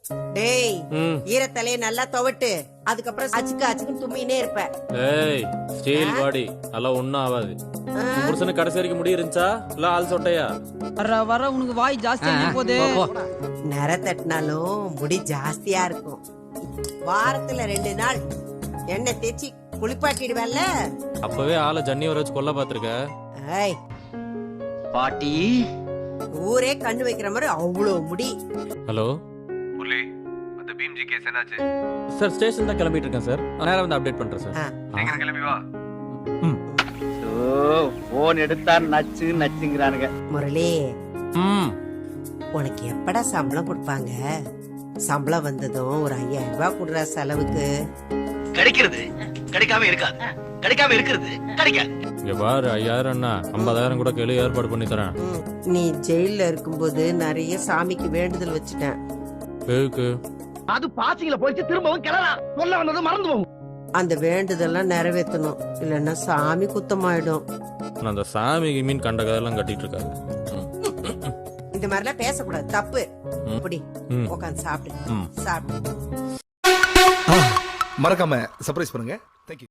டேய் ஈரத்தலையை நல்லா துவட்டு, அதுக்கப்புறம் அச்சுக்கு தும்மினே இருப்ப. ஏய் ஸ்டீல் பாடி அதெல்லாம் ஒண்ணும் ஆகாது. புருஷனுக்கு கடைசி வரைக்கும் முடி இருந்துச்சா இல்ல ஆள் சொட்டையா? வர உனக்கு வாய் ஜாஸ்தியா போதே. நர தட்டினாலும் முடி ஜாஸ்தியா இருக்கும். வாரத்துல 2 நாள் எண்ணெய் தேய்ச்சி குளிப்பாட்டிடுவேல்ல. அப்பவே ஆளை ஜன்னி வர வச்சு கொல்ல பாத்துருக்க. ஏய் பாட்டி ஊரே கண்ணு வைக்கிற மாதிரி அவ்வளவு முடி. ஹலோ முரளி, அந்த பீம்ஜி கேஸ் என்னாச்சு? சார் ஸ்டேஷன் தான் கிளம்பிட்டு இருக்கேன் சார். நேரம் வந்து அப்டேட் பண்றேன் சார். சீக்கிரம் கிளம்பி வா. போன் எடுத்தா நச்சு நச்சுங்கிறானுங்க. முரளி, உனக்கு எப்படா சம்பளம் கொடுப்பாங்க? சம்பளம் வந்ததும் ஒரு 5000 ரூபாய் கொடுற செலவுக்கு. கிடைக்கிறது கிடைக்காம இருக்காது, கிடைக்காம இருக்கிறது கிடைக்காது. இங்க பாரு 5000 50,000 கூட கேளு, ஏற்பாடு பண்ணி தரேன். நீ ஜெயில இருக்கும்போது நிறைய சாமிக்கு வேண்டுதல் வச்சுட்டேன். எதுக்கு? அது பாசிங்கள போயிட்டு திரும்பவும் கிளறான். சொல்ல வந்தது மறந்து போகும். அந்த வேண்டுதெல்லாம் நிறைவேற்றணும், இல்லன்னா சாமி குத்தமாயிடும். நான் அந்த சாமிக்கு மீன் கண்ட கதையெல்லாம் கட்டிட்டு இருக்காரு. இந்த மாதிரிலாம் பேசக்கூடாது, தப்பு. அப்படி உட்காந்து சாப்பிடு. சாப்பிடு. மறக்காம சர்ப்ரைஸ் பண்ணுங்க.